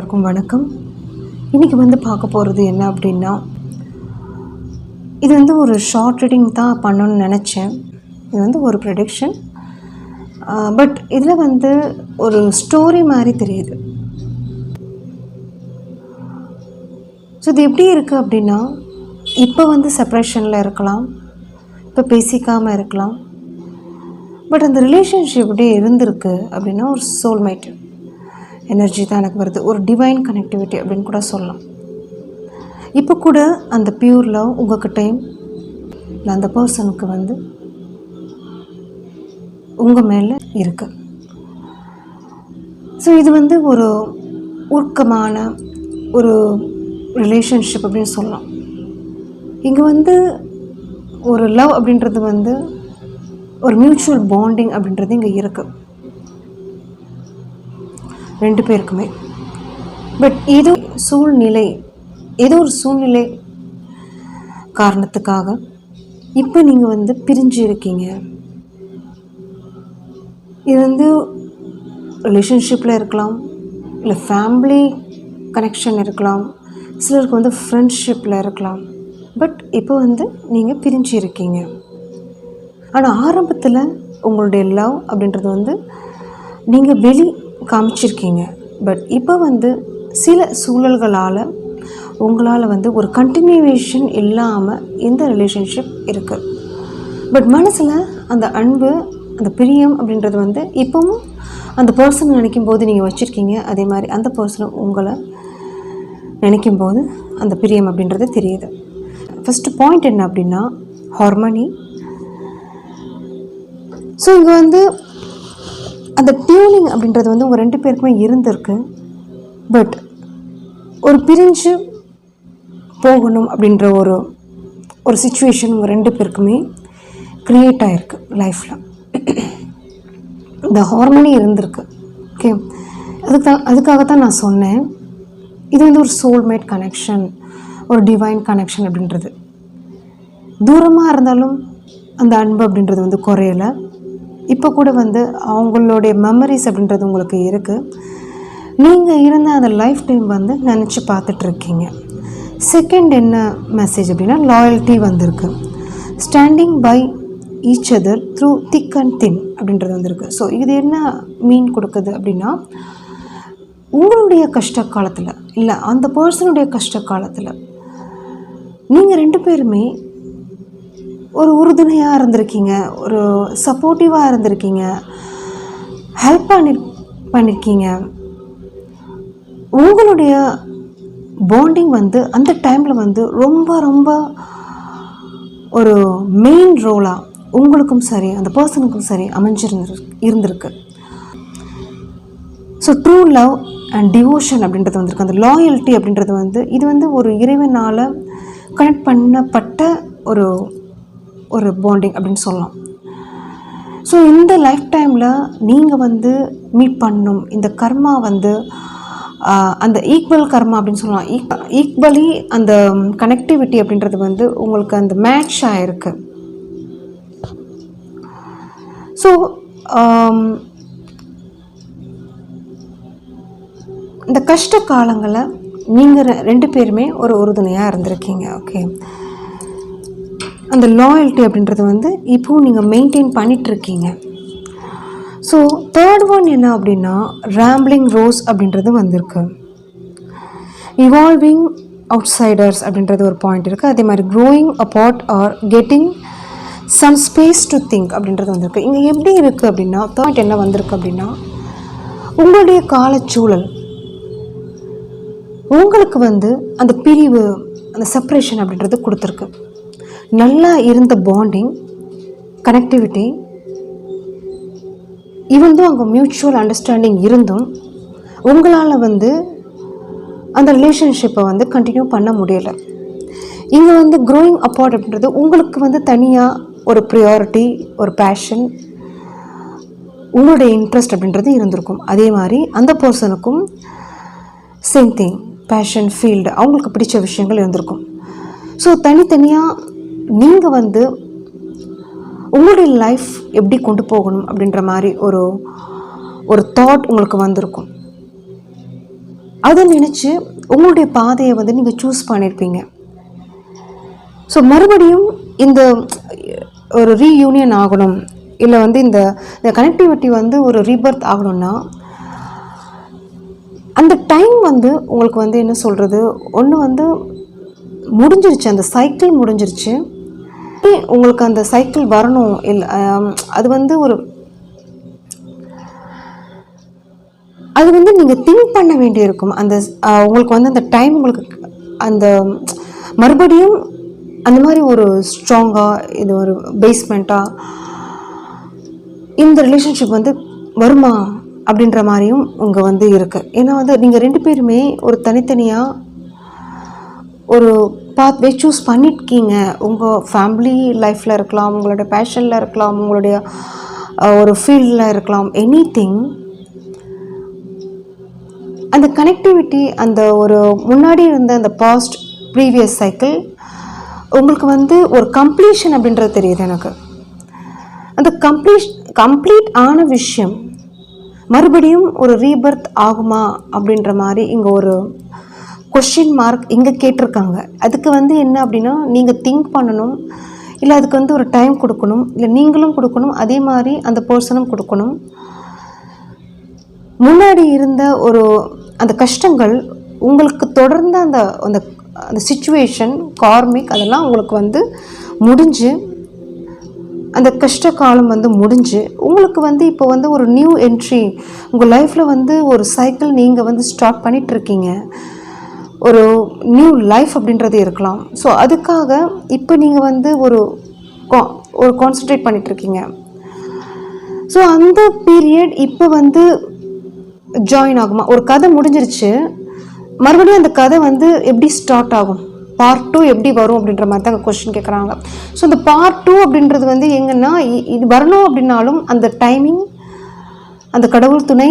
எல்லாருக்கும் வணக்கம். இன்றைக்கி பார்க்க போகிறது என்ன அப்படின்னா, இது ஒரு ஷார்ட் ரீடிங் தான் பண்ணணும்னு நினச்சேன். இது ஒரு ப்ரெடிக்ஷன், பட் இதில் ஒரு ஸ்டோரி மாதிரி தெரியுது. ஸோ இது எப்படி இருக்குது அப்படின்னா, இப்போ செப்ரேஷனில் இருக்கலாம், இப்போ பேசிக்காமல் இருக்கலாம், பட் அந்த ரிலேஷன்ஷிப் இப்படியே இருந்திருக்கு அப்படின்னா ஒரு சோல்மேட் எனர்ஜி தான் எனக்கு வருது. ஒரு டிவைன் கனெக்டிவிட்டி அப்படின்னு கூட சொல்லலாம். இப்போ கூட அந்த பியூர் லவ் உங்கள்கிட்டையும் இல்லை அந்த பர்சனுக்கு உங்கள் மேலே இருக்குது. ஸோ இது ஒரு உருக்கமான ஒரு ரிலேஷன்ஷிப் அப்படின்னு சொல்லலாம். இங்கே ஒரு லவ் அப்படின்றது ஒரு மியூச்சுவல் பாண்டிங் அப்படின்றது இங்கே இருக்குது ரெண்டு பேருக்குமே. பட் ஏதோ ஒரு சூழ்நிலை காரணத்துக்காக இப்போ நீங்கள் பிரிஞ்சு இருக்கீங்க. இது ரிலேஷன்ஷிப்பில் இருக்கலாம், இல்லை ஃபேமிலி கனெக்ஷன் இருக்கலாம், சிலருக்கு ஃப்ரெண்ட்ஷிப்பில் இருக்கலாம். பட் இப்போ நீங்கள் பிரிஞ்சு இருக்கீங்க. ஆனால் ஆரம்பத்தில் உங்களுடைய லவ் அப்படின்றது நீங்கள் காமிச்சிருக்கீங்க. பட் இப்போ சில சூழல்களால் உங்களால் ஒரு கண்டினியூவேஷன் இல்லாமல் இந்த ரிலேஷன்ஷிப் இருக்குது. பட் மனசில் அந்த அன்பு, அந்த பிரியம் அப்படின்றது இப்போவும் அந்த பர்சன் நினைக்கும் போது நீங்கள் வச்சுருக்கீங்க. அதே மாதிரி அந்த பர்சனும் உங்களை நினைக்கும் போது அந்த பிரியம் அப்படின்றது தெரியுது. ஃபஸ்ட்டு பாயிண்ட் என்ன அப்படின்னா ஹார்மனி. ஸோ இங்கே அந்த டியூனிங் அப்படின்றது உங்கள் ரெண்டு பேருக்குமே இருந்திருக்கு. பட் ஒரு பிரிஞ்சு போகணும் அப்படின்ற ஒரு சிச்சுவேஷன் உங்கள் ரெண்டு பேருக்குமே க்ரியேட் ஆகிருக்கு லைஃப்பில். இந்த ஹார்மனி இருந்திருக்கு. ஓகே, அதுக்காகத்தான் நான் சொன்னேன் இது ஒரு சோல்மேட் கனெக்ஷன், ஒரு டிவைன் கனெக்ஷன் அப்படின்றது. தூரமாக இருந்தாலும் அந்த அன்பு அப்படின்றது குறையலை. இப்போ கூட அவங்களுடைய மெமரிஸ் அப்படின்றது உங்களுக்கு இருக்குது. நீங்கள் இருந்த அந்த லைஃப் டைம் நினச்சி பார்த்துட்ருக்கீங்க. செகண்ட் என்ன மெசேஜ் அப்படின்னா லாயல்ட்டி வந்திருக்கு. Standing by each other through thick and thin அப்படின்றது வந்திருக்கு. ஸோ இது என்ன மீன் கொடுக்குது அப்படின்னா, உங்களுடைய கஷ்ட காலத்தில் இல்லை அந்த பர்சனுடைய கஷ்ட காலத்தில் நீங்கள் ரெண்டு பேருமே ஒரு உறுதுணையாக இருந்திருக்கீங்க, ஒரு சப்போர்ட்டிவாக இருந்திருக்கீங்க, ஹெல்ப் பண்ணியிருக்கீங்க. உங்களுடைய பாண்டிங் அந்த டைமில் ரொம்ப ரொம்ப ஒரு மெயின் ரோலாக உங்களுக்கும் சரி அந்த பர்சனுக்கும் சரி இருந்திருக்கு. So true love and devotion அப்படின்றது வந்திருக்கு. அந்த லாயல்ட்டி அப்படின்றது இது ஒரு இறைவனால் கனெக்ட் பண்ணப்பட்ட ஒரு பாண்டிங் அப்படின்னு சொல்லலாம். ஸோ இந்த லைஃப் டைமில் நீங்கள் மீட் பண்ணணும். இந்த கர்மா அந்த ஈக்குவல் கர்மா அப்படின்னு சொல்லலாம். ஈக்குவலி அந்த கனெக்டிவிட்டி அப்படின்றது உங்களுக்கு அந்த மேட்ச் ஆகிருக்கு. ஸோ இந்த கஷ்ட காலங்களில் நீங்கள் ரெண்டு பேருமே ஒரு உறுதுணையாக இருந்திருக்கீங்க. ஓகே, அந்த லாயல்ட்டி அப்படின்றது இப்போவும் நீங்கள் மெயின்டைன் பண்ணிகிட்ருக்கீங்க. ஸோ தேர்ட் ஒன் என்ன அப்படின்னா ரேம்பிளிங் ரோஸ் அப்படின்றது வந்திருக்கு. இவால்விங் அவுட்சைடர்ஸ் அப்படின்றது ஒரு பாயிண்ட் இருக்குது. அதே மாதிரி growing apart or getting some space to think அப்படின்றது வந்திருக்கு. இங்கே எப்படி இருக்குது அப்படின்னா தேர்ட் என்ன வந்திருக்கு அப்படின்னா உங்களுடைய காலச்சூழல் உங்களுக்கு அந்த பிரிவு, அந்த செப்பரேஷன் அப்படின்றது கொடுத்துருக்கு. நல்லா இருந்த பாண்டிங், கனெக்டிவிட்டி, அங்கே மியூச்சுவல் அண்டர்ஸ்டாண்டிங் இருந்தும் உங்களால் அந்த ரிலேஷன்ஷிப்பை கண்டினியூ பண்ண முடியலை. இங்கே க்ரோயிங் அப்பார்ட் அப்படின்றது உங்களுக்கு தனியாக ஒரு ப்ரியாரிட்டி, ஒரு பேஷன், உங்களுடைய இன்ட்ரெஸ்ட் அப்படின்றது இருந்திருக்கும். அதே மாதிரி அந்த பர்சனுக்கும் சேம் திங், பேஷன், ஃபீல்டு, அவங்களுக்கு பிடிச்ச விஷயங்கள் இருந்திருக்கும். ஸோ தனித்தனியாக நீங்கள் உங்களுடைய லைஃப் எப்படி கொண்டு போகணும் அப்படின்ற மாதிரி ஒரு தாட் உங்களுக்கு வந்திருக்கும். அதை நினச்சி உங்களுடைய பாதையை வந்து நீங்கள் சூஸ் பண்ணியிருப்பீங்க. ஸோ மறுபடியும் இந்த ஒரு ரீயூனியன் ஆகணும், இல்லை வந்து இந்த கனெக்டிவிட்டி வந்து ஒரு ரீபர்த் ஆகணும்னா அந்த டைம் வந்து உங்களுக்கு வந்து என்ன சொல்கிறது, ஒன்று வந்து முடிஞ்சிருச்சு, அந்த சைக்கிள் முடிஞ்சிருச்சு. உங்களுக்கு அந்த சைக்கிள் வரணும் இல்லை, அது வந்து ஒரு அது வந்து நீங்கள் திங்க் பண்ண வேண்டியிருக்கும். அந்த உங்களுக்கு வந்து அந்த டைம் உங்களுக்கு அந்த மறுபடியும் அந்த மாதிரி ஒரு ஸ்ட்ராங்காக இது ஒரு பேஸ்மெண்ட்டாக இந்த ரிலேஷன்ஷிப் வந்து வருமா அப்படின்ற மாதிரியும் உங்கள் வந்து இருக்குது. ஏன்னா வந்து நீங்கள் 2 பேருமே ஒரு தனித்தனியாக ஒரு பாத்வே சூஸ் பண்ணியிருக்கீங்க. உங்கள் ஃபேமிலி லைஃப்பில் இருக்கலாம், உங்களோட பேஷனில் இருக்கலாம், உங்களுடைய ஒரு ஃபீல்டில் இருக்கலாம், எனிதிங். அந்த கனெக்டிவிட்டி, அந்த ஒரு முன்னாடி இருந்த அந்த பாஸ்ட் ப்ரீவியஸ் சைக்கிள் உங்களுக்கு வந்து ஒரு கம்ப்ளீஷன் அப்படின்றது தெரியுது எனக்கு. அந்த கம்ப்ளீட் ஆன விஷயம் மறுபடியும் ஒரு ரீபர்த் ஆகுமா அப்படின்ற மாதிரி இங்கே ஒரு கொஸ்டின் மார்க் இங்கே கேட்டிருக்காங்க. அதுக்கு வந்து என்ன அப்படின்னா, நீங்கள் திங்க் பண்ணணும், இல்லை அதுக்கு வந்து ஒரு டைம் கொடுக்கணும், இல்லை நீங்களும் கொடுக்கணும், அதே மாதிரி அந்த பர்சனும் கொடுக்கணும். முன்னாடி இருந்த ஒரு அந்த கஷ்டங்கள் உங்களுக்கு தொடர்ந்த அந்த அந்த அந்த சிச்சுவேஷன் கார்மிக் அதெல்லாம் உங்களுக்கு வந்து முடிஞ்சு, அந்த கஷ்ட காலம் வந்து முடிஞ்சு உங்களுக்கு வந்து இப்போ வந்து ஒரு நியூ என்ட்ரி உங்கள் லைஃப்பில் வந்து ஒரு சைக்கிள் நீங்கள் வந்து ஸ்டார்ட் பண்ணிகிட்ருக்கீங்க. ஒரு நியூ லைஃப் அப்படின்றது இருக்கலாம். ஸோ அதுக்காக இப்போ நீங்கள் வந்து ஒரு கான்சன்ட்ரேட் பண்ணிகிட்ருக்கீங்க. ஸோ அந்த பீரியட் இப்போ வந்து ஜாயின் ஆகுமா? ஒரு கதை முடிஞ்சிருச்சு, மறுபடியும் அந்த கதை வந்து எப்படி ஸ்டார்ட் ஆகும், பார்ட் 2 எப்படி வரும் அப்படின்ற மாதிரி தான் கொஸ்டின் கேட்குறாங்க. ஸோ அந்த பார்ட் 2 அப்படின்றது வந்து எங்கன்னா இது வரணும் அப்படின்னாலும் அந்த டைமிங், அந்த கடவுள் துணை,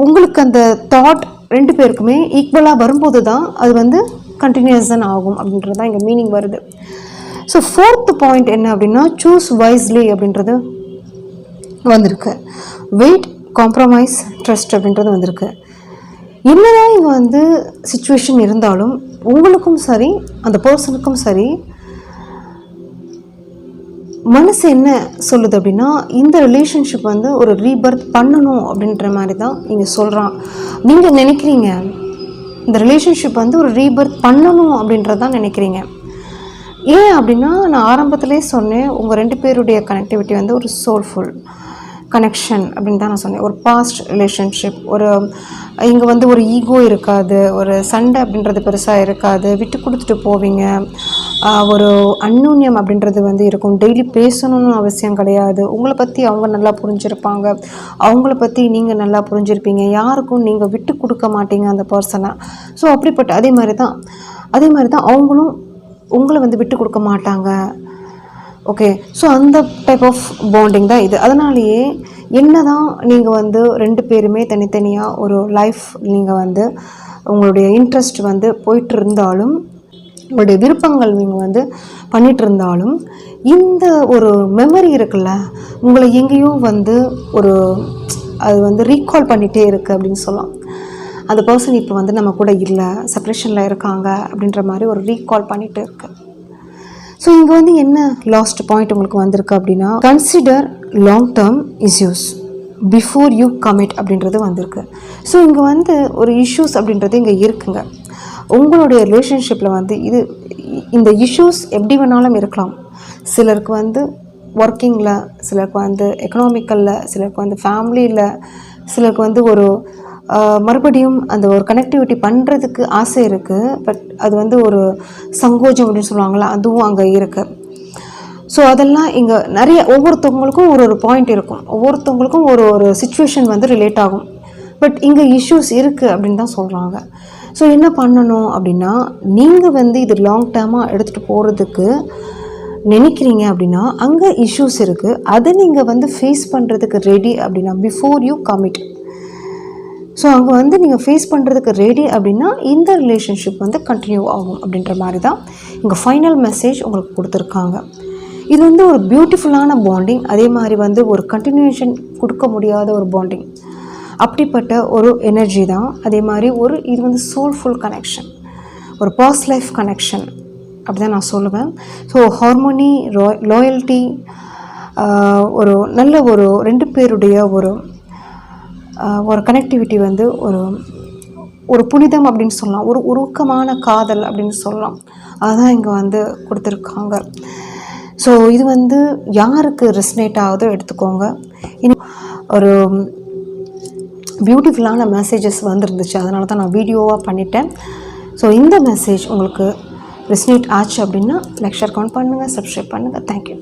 உங்களுக்கு அந்த தாட் 2 பேருக்குமே ஈக்குவலாக வரும்போது தான் அது வந்து கண்டினியூஸன் ஆகும் அப்படின்றது தான் இங்கே மீனிங் வருது. ஸோ 4th பாயிண்ட் என்ன அப்படின்னா, சூஸ் வைஸ்லி அப்படின்றது வந்திருக்கு. வெயிட், காம்ப்ரமைஸ், ட்ரஸ்ட் அப்படின்றது வந்திருக்கு. என்னதான் இங்கே வந்து சிச்சுவேஷன் இருந்தாலும் உங்களுக்கும் சரி அந்த பர்சனுக்கும் சரி மனசு என்ன சொல்லுது அப்படின்னா, இந்த ரிலேஷன்ஷிப் வந்து ஒரு ரீபர்த் பண்ணணும் அப்படின்ற மாதிரி தான் இங்கே சொல்கிறான். நீங்கள் நினைக்கிறீங்க இந்த ரிலேஷன்ஷிப் வந்து ஒரு ரீபர்த் பண்ணணும் அப்படின்றதான் நினைக்கிறீங்க. ஏன் அப்படின்னா, நான் ஆரம்பத்திலே சொன்னேன், உங்கள் 2 பேருடைய கனெக்டிவிட்டி வந்து ஒரு சோல்ஃபுல் கனெக்ஷன் அப்படின்னு தான் நான் சொன்னேன். ஒரு பாஸ்ட் ரிலேஷன்ஷிப், ஒரு இங்கே வந்து ஒரு ஈகோ இருக்காது, ஒரு சண்டை அப்படின்றது பெருசாக இருக்காது, விட்டு கொடுத்துட்டு போவீங்க, ஒரு அந்யோன்யம் அப்படின்றது வந்து இருக்கும். டெய்லி பேசணும்னு அவசியம் கிடையாது. உங்களை பற்றி அவங்க நல்லா புரிஞ்சிருப்பாங்க, அவங்கள பற்றி நீங்கள் நல்லா புரிஞ்சிருப்பீங்க. யாருக்கும் நீங்கள் விட்டு கொடுக்க மாட்டீங்க அந்த பர்சனை. ஸோ அப்படிப்பட்ட அதே மாதிரி தான் அவங்களும் உங்களை வந்து விட்டு கொடுக்க மாட்டாங்க. ஓகே, ஸோ அந்த டைப் ஆஃப் பாண்டிங் தான் இது. அதனாலேயே என்ன தான் நீங்கள் வந்து 2 பேருமே தனித்தனியாக ஒரு லைஃப் நீங்கள் வந்து உங்களுடைய இன்ட்ரெஸ்ட் வந்து போயிட்டு இருந்தாலும், உங்களுடைய விருப்பங்கள் நீங்கள் வந்து பண்ணிகிட்டு இருந்தாலும், இந்த ஒரு மெமரி இருக்குல்ல, உங்களை எங்கேயும் வந்து ஒரு அது வந்து ரீகால் பண்ணிகிட்டே இருக்குது அப்படின்னு சொல்லலாம். அந்த பர்சன் இப்போ வந்து நம்ம கூட இல்லை, செப்ரேஷனில் இருக்காங்க அப்படின்ற மாதிரி ஒரு ரீகால் பண்ணிகிட்டு இருக்குது. ஸோ இங்கே வந்து என்ன லாஸ்ட் பாயிண்ட் உங்களுக்கு வந்திருக்கு அப்படின்னா, consider long term issues before you commit அப்படின்றது வந்திருக்கு. ஸோ இங்கே வந்து ஒரு இஷ்யூஸ் அப்படின்றது இங்கே இருக்குங்க. உங்களுடைய ரிலேஷன்ஷிப்பில் வந்து இந்த இஷ்யூஸ் எப்படி வேணாலும் இருக்கலாம். சிலருக்கு வந்து ஒர்க்கிங்கில், சிலருக்கு வந்து எக்கனாமிக்கலில், சிலருக்கு வந்து ஃபேமிலியில், சிலருக்கு வந்து ஒரு மறுபடியும் அந்த ஒரு கனெக்டிவிட்டி பண்ணுறதுக்கு ஆசை இருக்குது. பட் அது வந்து ஒரு சங்கோஜம் அப்படின்னு சொல்லுவாங்களா, அதுவும் அங்கே இருக்குது. ஸோ அதெல்லாம் இங்கே நிறைய ஒவ்வொருத்தவங்களுக்கும் ஒரு பாயிண்ட் இருக்கும், ஒவ்வொருத்தவங்களுக்கும் ஒரு சிச்சுவேஷன் வந்து ரிலேட் ஆகும். பட் இங்கே இஷ்யூஸ் இருக்குது அப்படின்னு தான் சொல்கிறாங்க. ஸோ என்ன பண்ணணும் அப்படின்னா, நீங்கள் வந்து இது லாங் டேர்மாக எடுத்துகிட்டு போகிறதுக்கு நினைக்கிறீங்க அப்படின்னா அங்கே இஷ்யூஸ் இருக்குது. அதை நீங்கள் வந்து ஃபேஸ் பண்ணுறதுக்கு ரெடி அப்படின்னா பிஃபோர் யூ கமிட். ஸோ அங்கே வந்து நீங்கள் ஃபேஸ் பண்ணுறதுக்கு ரெடி அப்படின்னா இந்த ரிலேஷன்ஷிப் வந்து கண்டினியூ ஆகும் அப்படின்ற மாதிரி தான் இங்கே ஃபைனல் மெசேஜ் உங்களுக்கு கொடுத்துருக்காங்க. இது வந்து ஒரு பியூட்டிஃபுல்லான பாண்டிங், அதே மாதிரி வந்து ஒரு கண்டினியூஷன் கொடுக்க முடியாத ஒரு பாண்டிங். அப்படிப்பட்ட ஒரு எனர்ஜி தான். அதே மாதிரி இது வந்து சோல்ஃபுல் கனெக்ஷன், ஒரு பாஸ்ட் லைஃப் கனெக்ஷன் அப்படி தான் நான் சொல்லுவேன். ஸோ ஹார்மோனி, லாயல்ட்டி, ஒரு நல்ல ஒரு 2 பேருடைய ஒரு கனெக்டிவிட்டி வந்து ஒரு புனிதம் அப்படின்னு சொல்லலாம், ஒரு உருக்கமான காதல் அப்படின்னு சொல்லலாம். அதுதான் இங்கே வந்து கொடுத்துருக்காங்க. ஸோ இது வந்து யாருக்கு ரெசனேட் ஆகுதோ எடுத்துக்கோங்க. இன்னும் ஒரு பியூட்டிஃபுல்லான மெசேஜஸ் வந்துருந்துச்சு, அதனால தான் நான் வீடியோவாக பண்ணிட்டேன். ஸோ இந்த மெசேஜ் உங்களுக்கு ரெசனேட் ஆச்சு அப்படின்னா லைக், ஷேர், கமெண்ட் பண்ணுங்கள், சப்ஸ்கிரைப் பண்ணுங்கள். தேங்க்யூ.